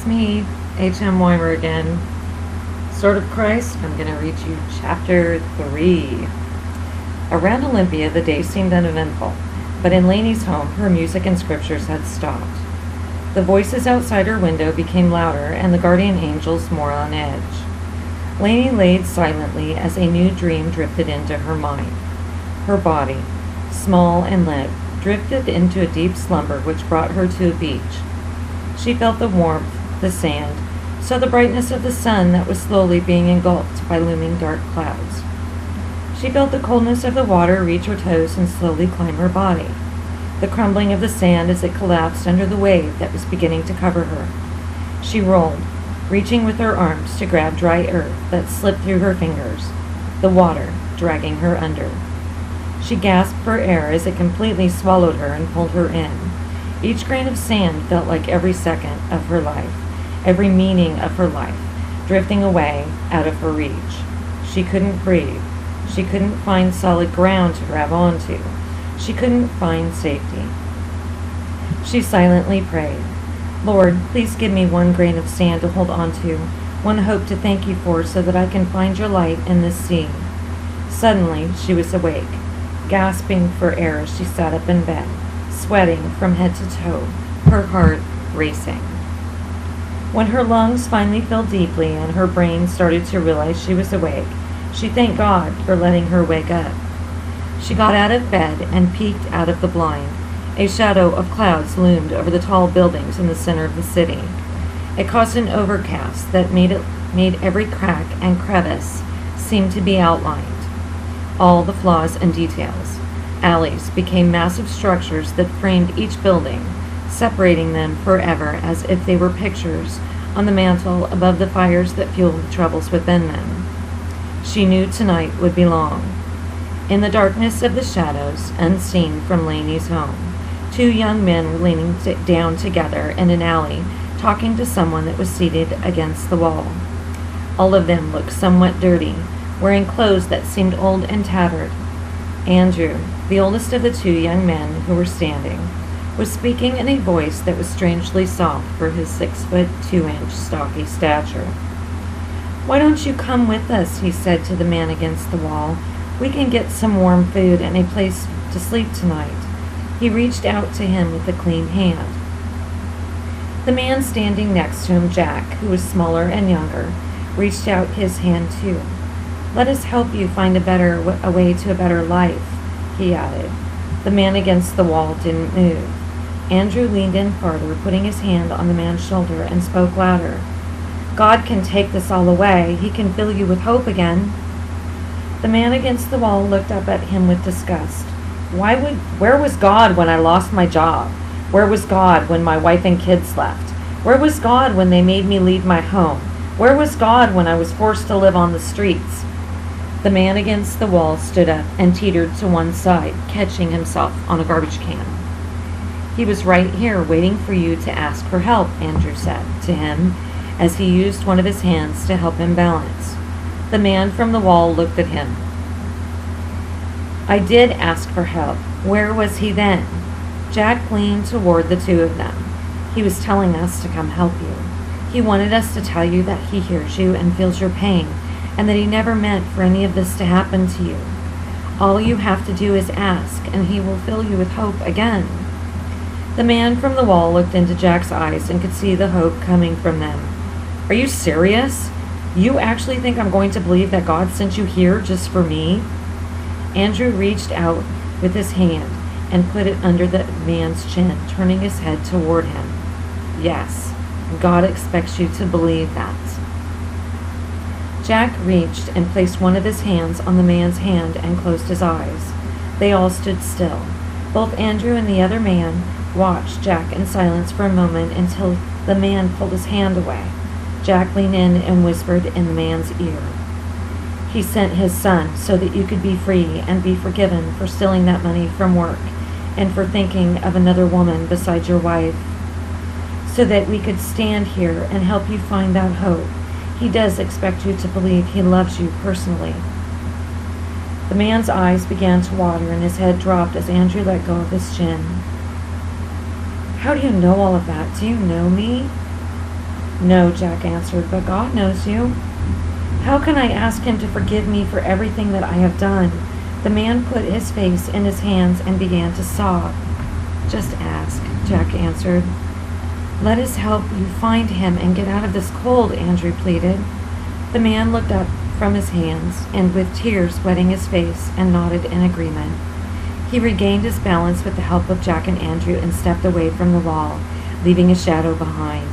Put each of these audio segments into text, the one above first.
It's me, H.M. Weimar again. Sword of Christ, I'm going to read you chapter 3. Around Olympia, the day seemed uneventful, but in Lainey's home, her music and scriptures had stopped. The voices outside her window became louder, and the guardian angels more on edge. Lainey laid silently as a new dream drifted into her mind. Her body, small and limp, drifted into a deep slumber which brought her to a beach. She felt the warmth, the sand, saw the brightness of the sun that was slowly being engulfed by looming dark clouds. She felt the coldness of the water reach her toes and slowly climb her body, the crumbling of the sand as it collapsed under the wave that was beginning to cover her. She rolled, reaching with her arms to grab dry earth that slipped through her fingers, the water dragging her under. She gasped for air as it completely swallowed her and pulled her in. Each grain of sand felt like every second of her life, every meaning of her life, drifting away out of her reach. She couldn't breathe. She couldn't find solid ground to grab onto. She couldn't find safety. She silently prayed, "Lord, please give me one grain of sand to hold onto, one hope to thank you for so that I can find your light in this sea." Suddenly, she was awake, gasping for air as she sat up in bed, sweating from head to toe, her heart racing. When her lungs finally filled deeply and her brain started to realize she was awake, she thanked God for letting her wake up. She got out of bed and peeked out of the blind. A shadow of clouds loomed over the tall buildings in the center of the city. It caused an overcast that made every crack and crevice seem to be outlined. All the flaws and details. Alleys became massive structures that framed each building, separating them forever as if they were pictures on the mantle above the fires that fueled the troubles within them. She knew tonight would be long. In the darkness of the shadows, unseen from Lainey's home, two young men were leaning down together in an alley, talking to someone that was seated against the wall. All of them looked somewhat dirty, wearing clothes that seemed old and tattered. Andrew, the oldest of the two young men who were standing, was speaking in a voice that was strangely soft for his 6'2" stocky stature. "Why don't you come with us?" he said to the man against the wall. "We can get some warm food and a place to sleep tonight." He reached out to him with a clean hand. The man standing next to him, Jack, who was smaller and younger, reached out his hand too. "Let us help you find a way to a better life," he added. The man against the wall didn't move. Andrew leaned in farther, putting his hand on the man's shoulder, and spoke louder. "God can take this all away. He can fill you with hope again." The man against the wall looked up at him with disgust. Where was God when I lost my job? Where was God when my wife and kids left? Where was God when they made me leave my home? Where was God when I was forced to live on the streets? The man against the wall stood up and teetered to one side, catching himself on a garbage can. "He was right here waiting for you to ask for help," Andrew said to him as he used one of his hands to help him balance. The man from the wall looked at him. "I did ask for help. Where was he then?" Jack leaned toward the two of them. "He was telling us to come help you. He wanted us to tell you that he hears you and feels your pain, and that he never meant for any of this to happen to you. All you have to do is ask, and he will fill you with hope again." The man from the wall looked into Jack's eyes and could see the hope coming from them. "Are you serious? You actually think I'm going to believe that God sent you here just for me?" Andrew reached out with his hand and put it under the man's chin, turning his head toward him. "Yes, God expects you to believe that." Jack reached and placed one of his hands on the man's hand and closed his eyes. They all stood still. Both Andrew and the other man watched Jack in silence for a moment until the man pulled his hand away. Jack leaned in and whispered in the man's ear, "He sent his son so that you could be free and be forgiven for stealing that money from work and for thinking of another woman besides your wife, so that we could stand here and help you find that hope. He does expect you to believe he loves you personally." The man's eyes began to water and his head dropped as Andrew let go of his chin. "How do you know all of that? Do you know me?" No, Jack answered, but God knows you. How can I ask him to forgive me for everything that I have done? The man put his face in his hands and began to sob. Just ask, Jack answered. Let us help you find him and get out of this cold, Andrew pleaded. The man looked up from his hands and with tears wetting his face and nodded in agreement. He regained his balance with the help of Jack and Andrew and stepped away from the wall, leaving a shadow behind.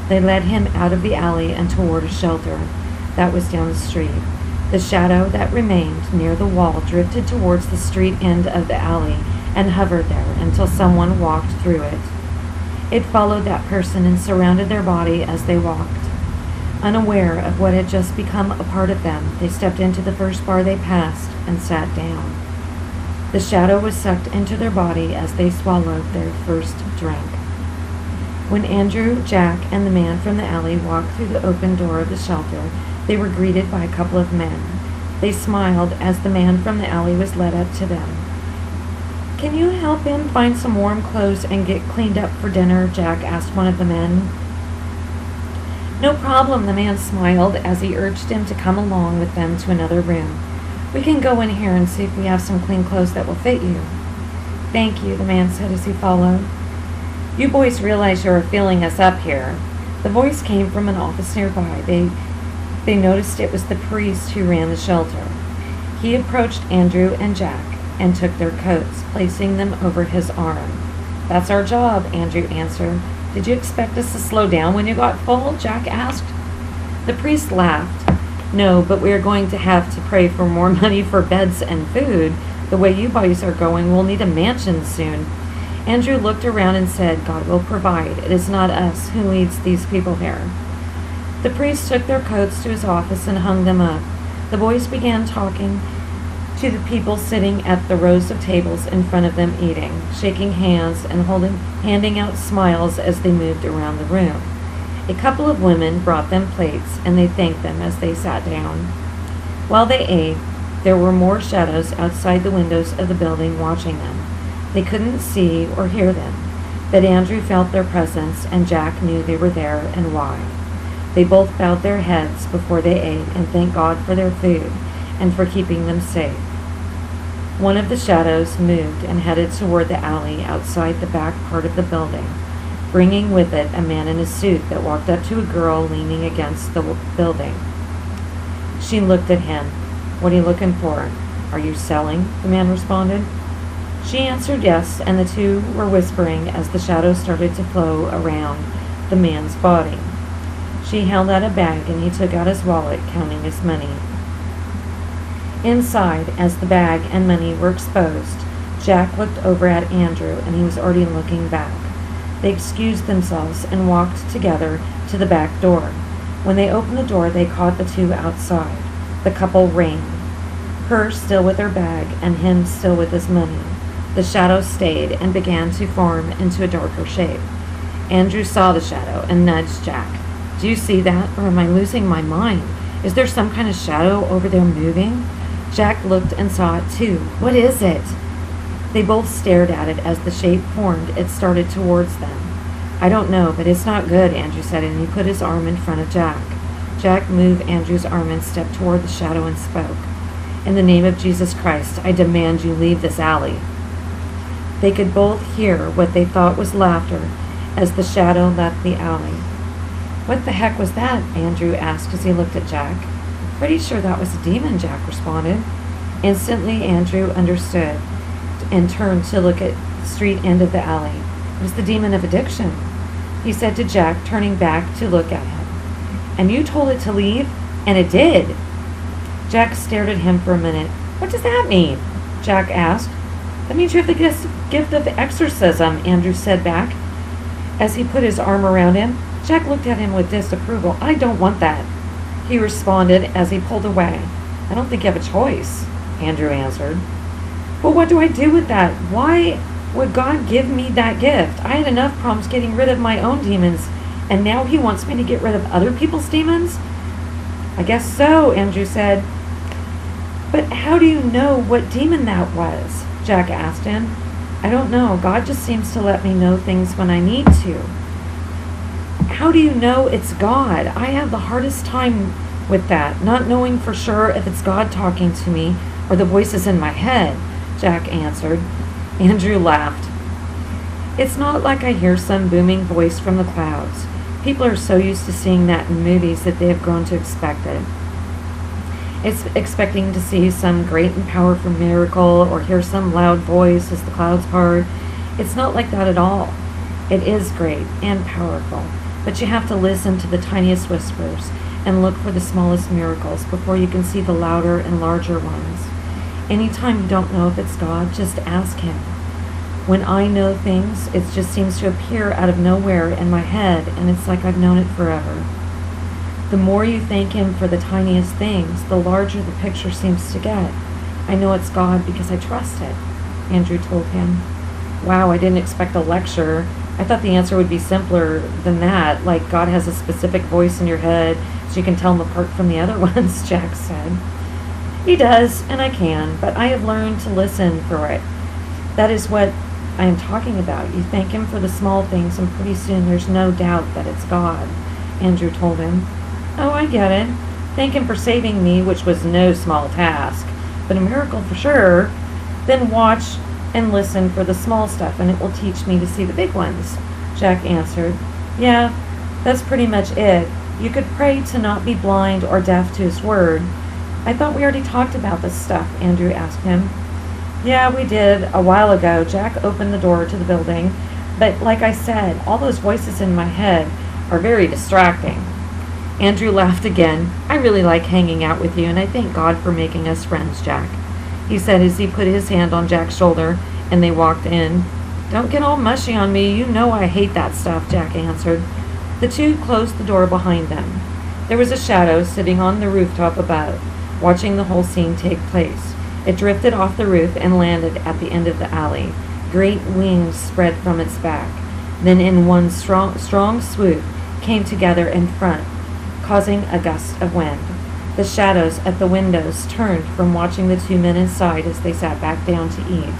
They led him out of the alley and toward a shelter that was down the street. The shadow that remained near the wall drifted towards the street end of the alley and hovered there until someone walked through it. It followed that person and surrounded their body as they walked. Unaware of what had just become a part of them, they stepped into the first bar they passed and sat down. The shadow was sucked into their body as they swallowed their first drink. When Andrew, Jack, and the man from the alley walked through the open door of the shelter, they were greeted by a couple of men. They smiled as the man from the alley was led up to them. Can you help him find some warm clothes and get cleaned up for dinner? Jack asked one of the men. No problem, the man smiled as he urged him to come along with them to another room. We can go in here and see if we have some clean clothes that will fit you. Thank you, the man said as he followed. You boys realize you are filling us up here. The voice came from an office nearby. They noticed it was the priest who ran the shelter. He approached Andrew and Jack and took their coats, placing them over his arm. That's our job, Andrew answered. Did you expect us to slow down when you got full? Jack asked. The priest laughed. No, but we are going to have to pray for more money for beds and food. The way you boys are going, we'll need a mansion soon. Andrew looked around and said, God will provide. It is not us who leads these people here. The priest took their coats to his office and hung them up. The boys began talking to the people sitting at the rows of tables in front of them eating, shaking hands and handing out smiles as they moved around the room. A couple of women brought them plates and they thanked them as they sat down. While they ate, there were more shadows outside the windows of the building watching them. They couldn't see or hear them, but Andrew felt their presence and Jack knew they were there and why. They both bowed their heads before they ate and thanked God for their food and for keeping them safe. One of the shadows moved and headed toward the alley outside the back part of the building, bringing with it a man in a suit that walked up to a girl leaning against the building. She looked at him. What are you looking for? Are you selling? The man responded. She answered yes, and the two were whispering as the shadow started to flow around the man's body. She held out a bag and he took out his wallet, counting his money. Inside, as the bag and money were exposed, Jack looked over at Andrew and he was already looking back. They excused themselves and walked together to the back door. When they opened the door, they caught the two outside. The couple ran, her still with her bag and him still with his money. The shadow stayed and began to form into a darker shape. Andrew saw the shadow and nudged Jack. Do you see that, or am I losing my mind? Is there some kind of shadow over there moving? Jack looked and saw it too. What is it? They both stared at it as the shape formed. It started towards them. I don't know, but it's not good, Andrew said, and he put his arm in front of Jack. Jack moved Andrew's arm and stepped toward the shadow and spoke. In the name of Jesus Christ, I demand you leave this alley. They could both hear what they thought was laughter as the shadow left the alley. What the heck was that? Andrew asked as he looked at Jack. Pretty sure that was a demon, Jack responded. Instantly, Andrew understood and turned to look at the street end of the alley. It was the demon of addiction, he said to Jack, turning back to look at him. And you told it to leave? And it did. Jack stared at him for a minute. What does that mean? Jack asked. That means you have the gift of exorcism, Andrew said back as he put his arm around him. Jack looked at him with disapproval. I don't want that, he responded as he pulled away. I don't think you have a choice, Andrew answered. But what do I do with that? Why would God give me that gift? I had enough problems getting rid of my own demons, and now he wants me to get rid of other people's demons? I guess so, Andrew said. But how do you know what demon that was? Jack asked him. I don't know. God just seems to let me know things when I need to. How do you know it's God? I have the hardest time with that, not knowing for sure if it's God talking to me or the voices in my head, Jack answered. Andrew laughed. It's not like I hear some booming voice from the clouds. People are so used to seeing that in movies that they have grown to expect it. It's expecting to see some great and powerful miracle or hear some loud voice as the clouds part. It's not like that at all. It is great and powerful, but you have to listen to the tiniest whispers and look for the smallest miracles before you can see the louder and larger ones. Anytime you don't know if it's God, just ask Him. When I know things, it just seems to appear out of nowhere in my head, and it's like I've known it forever. The more you thank Him for the tiniest things, the larger the picture seems to get. I know it's God because I trust it, Andrew told him. Wow, I didn't expect a lecture. I thought the answer would be simpler than that, like God has a specific voice in your head so you can tell Him apart from the other ones, Jack said. He does, and I can, but I have learned to listen for it. That is what I am talking about. You thank Him for the small things, and pretty soon there's no doubt that it's God, Andrew told him. Oh, I get it. Thank Him for saving me, which was no small task, but a miracle for sure. Then watch and listen for the small stuff, and it will teach me to see the big ones, Jack answered. Yeah, that's pretty much it. You could pray to not be blind or deaf to His word. I thought we already talked about this stuff, Andrew asked him. Yeah, we did a while ago. Jack opened the door to the building, but like I said, all those voices in my head are very distracting. Andrew laughed again. I really like hanging out with you, and I thank God for making us friends, Jack, he said as he put his hand on Jack's shoulder and they walked in. Don't get all mushy on me. You know I hate that stuff, Jack answered. The two closed the door behind them. There was a shadow sitting on the rooftop above, watching the whole scene take place. It drifted off the roof and landed at the end of the alley. Great wings spread from its back, then in one strong swoop came together in front, causing a gust of wind. The shadows at the windows turned from watching the two men inside as they sat back down to eat.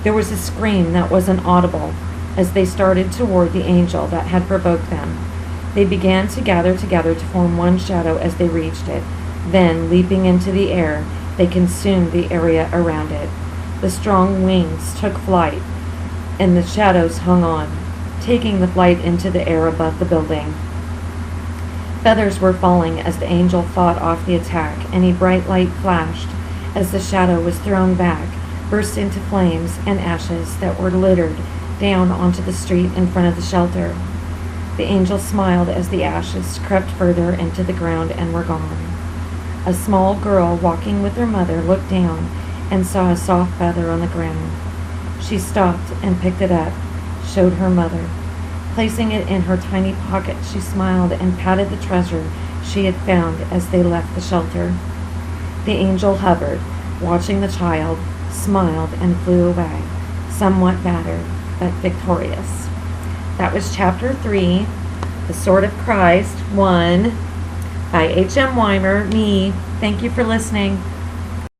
There was a scream that wasn't audible as they started toward the angel that had provoked them. They began to gather together to form one shadow as they reached it. Then, leaping into the air, they consumed the area around it. The strong wings took flight, and the shadows hung on, taking the flight into the air above the building. Feathers were falling as the angel fought off the attack, and a bright light flashed as the shadow was thrown back, burst into flames and ashes that were littered down onto the street in front of the shelter. The angel smiled as the ashes crept further into the ground and were gone. A small girl walking with her mother looked down and saw a soft feather on the ground. She stopped and picked it up, showed her mother. Placing it in her tiny pocket, she smiled and patted the treasure she had found as they left the shelter. The angel hovered, watching the child, smiled, and flew away, somewhat battered, but victorious. That was Chapter 3, The Sword of Christ, 1, by H.M. Weimar. Me. Thank you for listening.